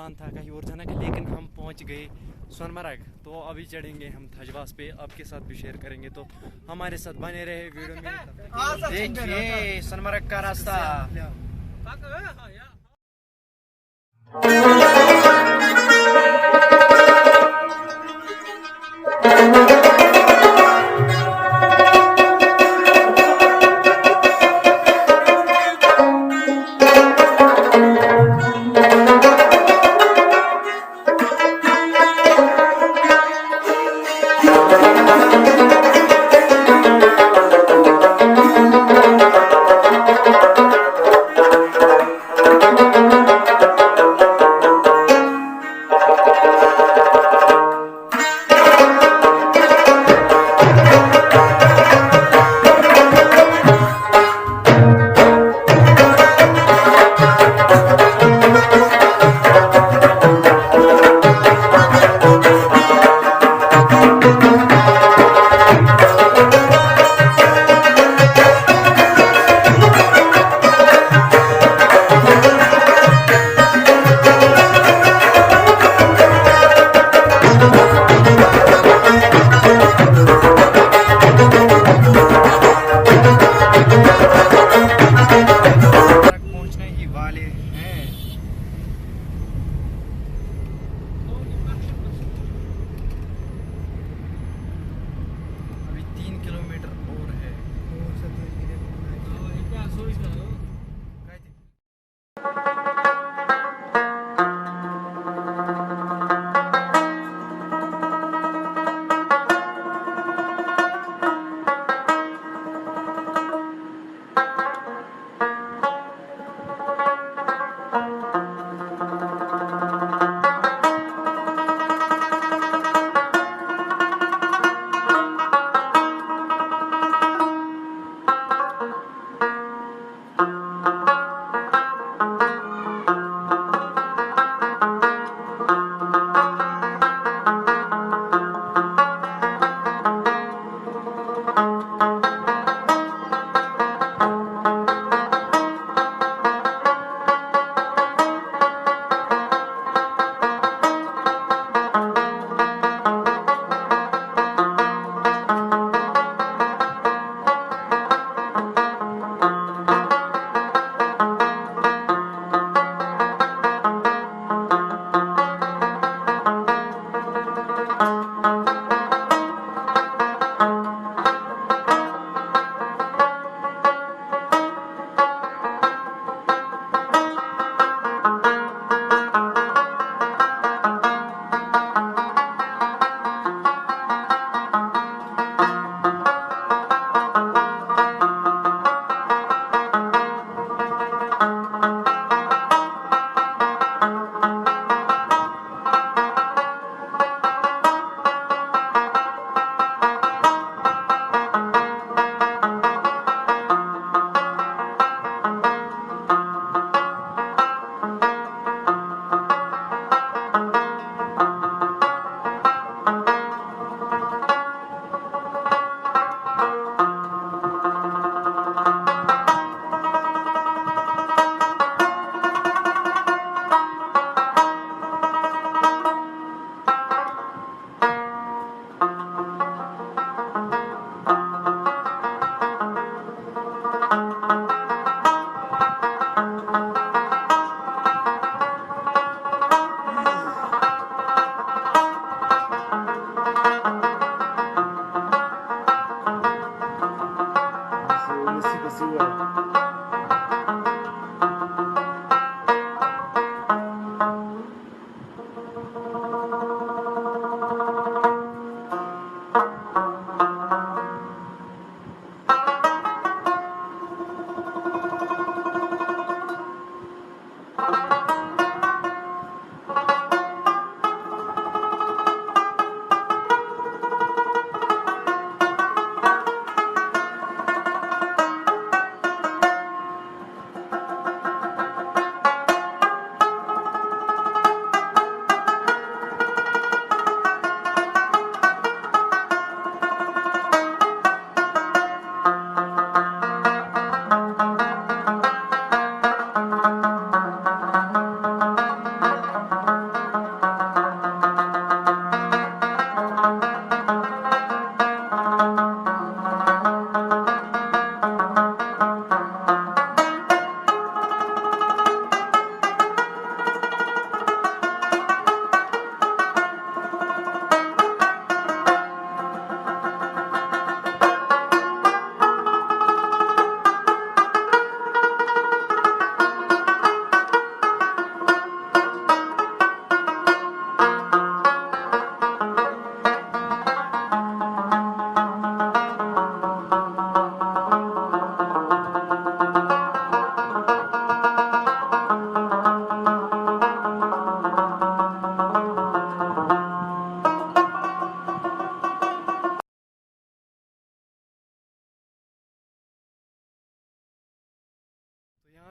Plan था कहीं और जाने का, लेकिन हम पहुंच गए सोनमर्ग। तो अभी चढ़ेंगे हम थजवास पे, आपके साथ भी शेयर करेंगे, तो हमारे साथ बने रहे वीडियो में। देखिए सोनमर्ग का रास्ता।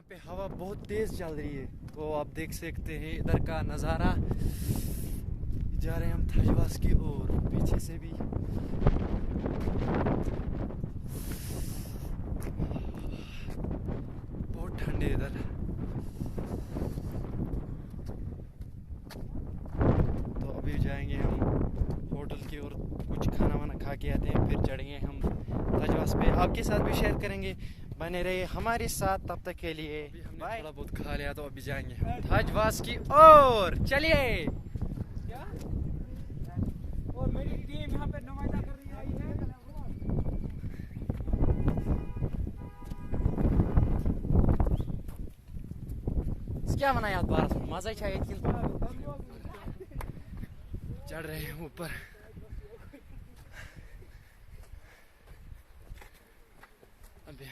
पे हवा बहुत तेज चल रही है, तो आप देख सकते हैं इधर का नज़ारा। जा रहे हैं हम थजवास की ओर, पीछे से भी बहुत ठंडे इधर। तो अभी जाएंगे हम होटल की ओर, कुछ खाना वाना खा के आते हैं, फिर चढ़ेंगे हम थजवास पे। आपके साथ भी शेयर करेंगे, बने रहिए हमारे साथ। तब तक के लिए हमने थोड़ा बहुत खा लिया, तो अभी जाएंगे हम थजवास की ओर। चलिए। क्या? और मेरी टीम यहाँ पे नुमाइंदा कर रही है। क्या मना याद बार मजा चाहिए, चढ़ रहे हैं ऊपर। अभी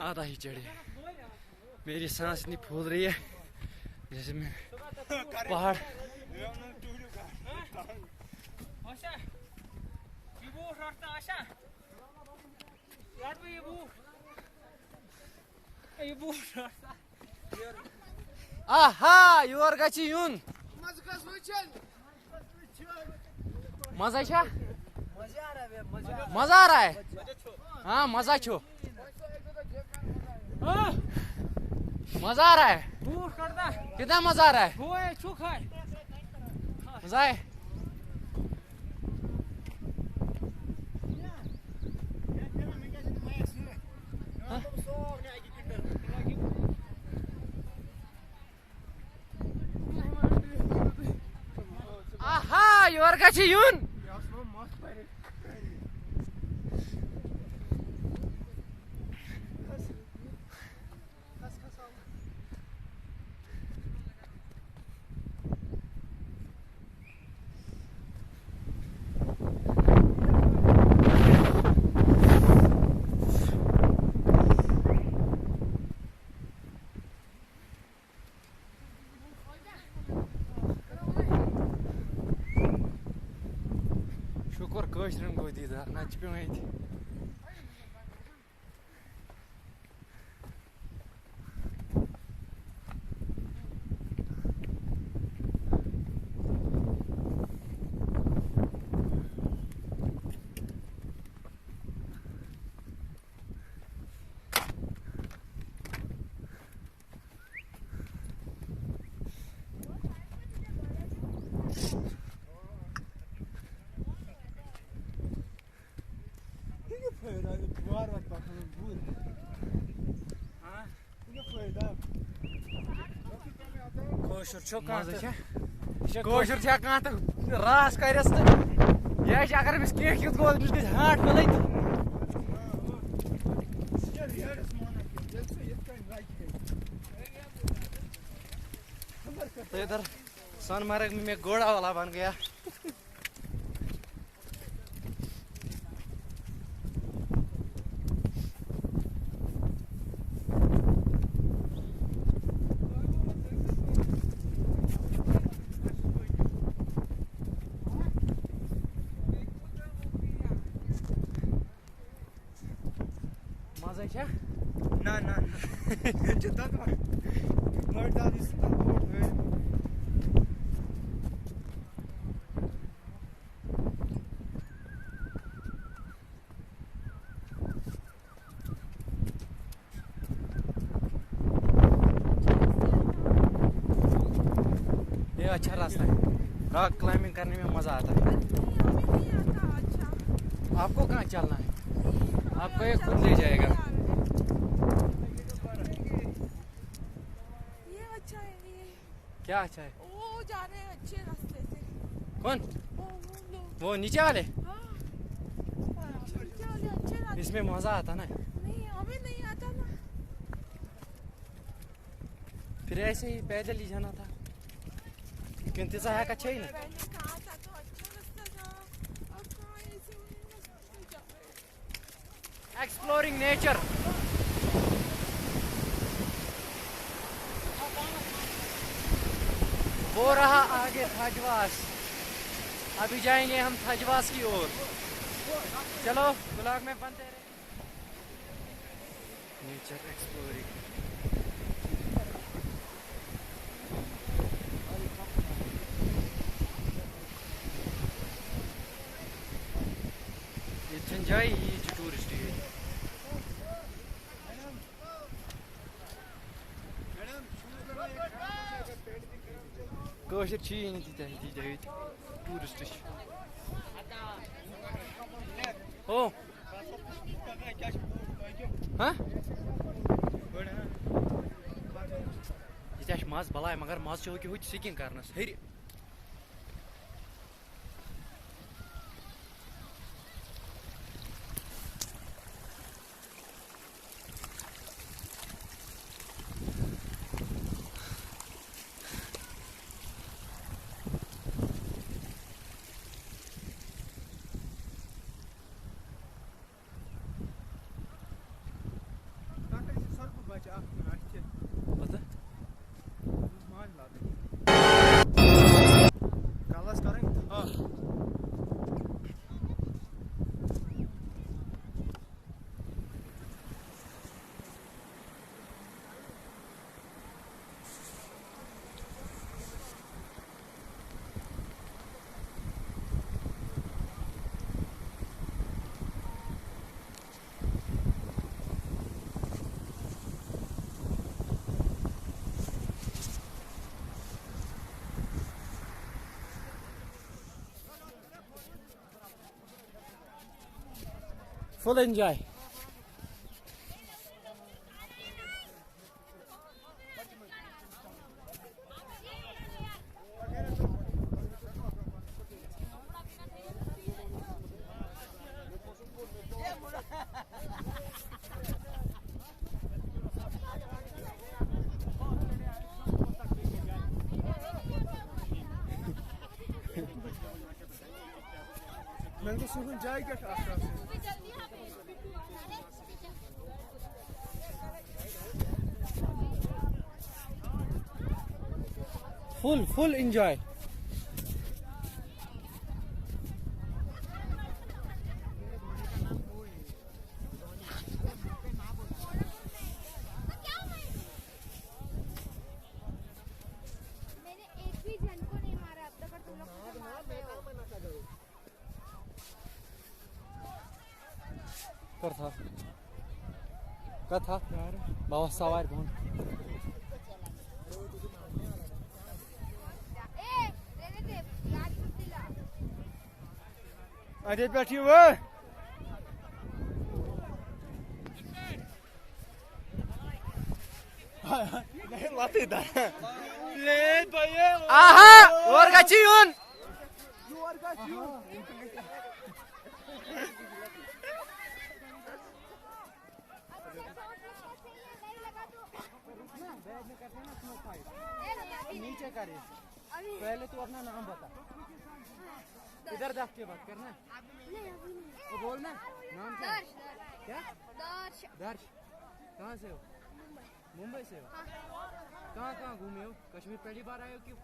आधा ही चढ़े, मेरी सांस इतनी फूल रही है जैसे मैं पहाड़। Aha, your gachi yun. मजा छा? मजा आ रहा है। हाँ मजा छो। मजा आ रहा है। कितना मजा आ रहा है? मजा है। Aha, your gachi yun. शुक्र कशरन गो दीदार ना पे कोशर छा कहां तक रास करस तो यह अगर अमिस कह युत गो अमिस गई हाट मिल तो इधर सोनमर्ग में मैं घोड़ा वाला बन गया। मजा क्या? ना ना जितना तो मर्द आदमी इतना बोर्ड है। ये अच्छा रास्ता है, रॉक क्लाइंबिंग करने में मजा आता है। आपको कहाँ चलना है? आपको ये खुद ले जाएगा। ये अच्छा है। ये क्या अच्छा है? वो जा रहे हैं अच्छे रास्ते से। कौन? वो लोग। वो नीचे वाले? हाँ। नीचे वाले अच्छे रास्ते। इसमें मजा आता ना। नहीं हमें नहीं आता ना। फिर ऐसे ही पैदल ही जाना था, क्योंकि है का चाहिए ना। पहले कहा था तो अच्छा रास्ता था, अब कहाँ ऐसे रास्ते जा रहे हैं। Exploring nature. वो रहा आगे थजवास, अभी जाएंगे हम थजवास की ओर। चलो ब्लॉग में बनते रहे। Nature exploring. एंजॉय ही टूरिस्ट ये कौशर छी नहीं तीत टूरिस्ट ओ हाँ ये मज बलाय मगर मज कि हूँ सिकिंग करनस हर पता कलस करें हाँ full enjoy. मैं तो सुबह जाएगा आसपास से Full enjoy. मैंने एक भी जन को नहीं मारा अब तक, और तुम लोग मुझे मार रहे हो। कर था बाबा सवार कौन रहने दे, याद मत दिला। अरे बैठी हुआ नहीं लाते इधर ले भैया आहा और गचियुन you are got you नीचे कर पहले तू अपना नाम बता इधर देख के बात करना वो बोलना नाम क्या है? क्या दर्श कहाँ से हो मुंबई से हो कहाँ कहाँ घूमे हो कश्मीर पहली बार आए हो क्यों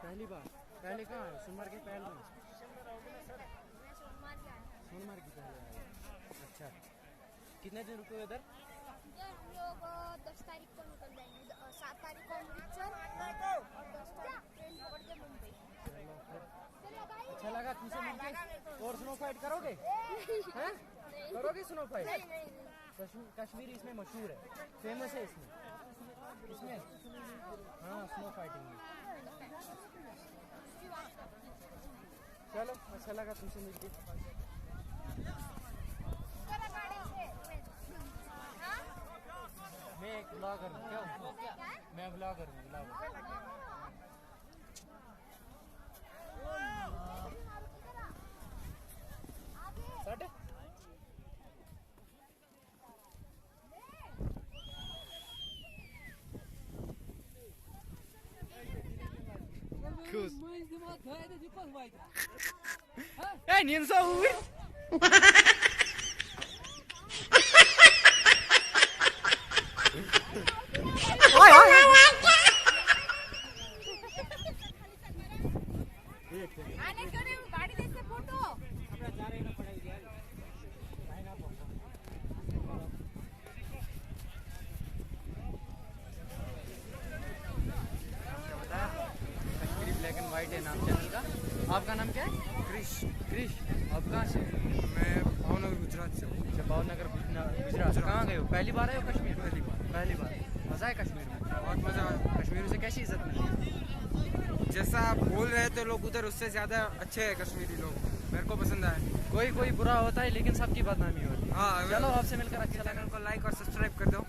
पहली बार पहले कहाँ आए सोनमर्ग के पहले सोनमर्ग की पहले आए अच्छा कितने दिन रुके हो इधर हम लोग 10 तारीख को निकल जाएंगे, 7 तारीख को अमृतसर और 10 तारीख ट्रेन पकड़ के मुंबई। अच्छा लगा तुमसे मिलके और स्नो फाइट करोगे हैं करोगे स्नो फाइट कश्मीर इसमें मशहूर है फेमस है इसमें इसमें हाँ स्नो फाइटिंग में चलो अच्छा लगा तुमसे मिलके मैं एक ब्लॉगर हूँ क्या मैं ब्लॉगर हूँ साढ़े Kus. Hey, niyan sa uwi. Oy, oy. आने करे गाड़ी देख से photo Kashmiri black and white है नाम चैनल का आपका नाम क्या है? क्रिश। क्रिश। आप कहाँ से? मैं भावनगर गुजरात से हूँ। अच्छा, भावनगर गुजरात। कहाँ गए हो? पहली बार आए हो कश्मीर? पहली बार। पहली बार। मज़ा है कश्मीर में? बहुत मज़ा आया। कश्मीर से कैसी इज्जत मिली? जैसा आप बोल रहे थे लोग उधर, उससे ज़्यादा अच्छे हैं कश्मीरी लोग, मेरे को पसंद आए। कोई बुरा होता है लेकिन सबकी बदनामी होती है। हाँ, चलो, आपसे मिलकर अच्छा लगा। चैनल को लाइक और सब्सक्राइब कर दो।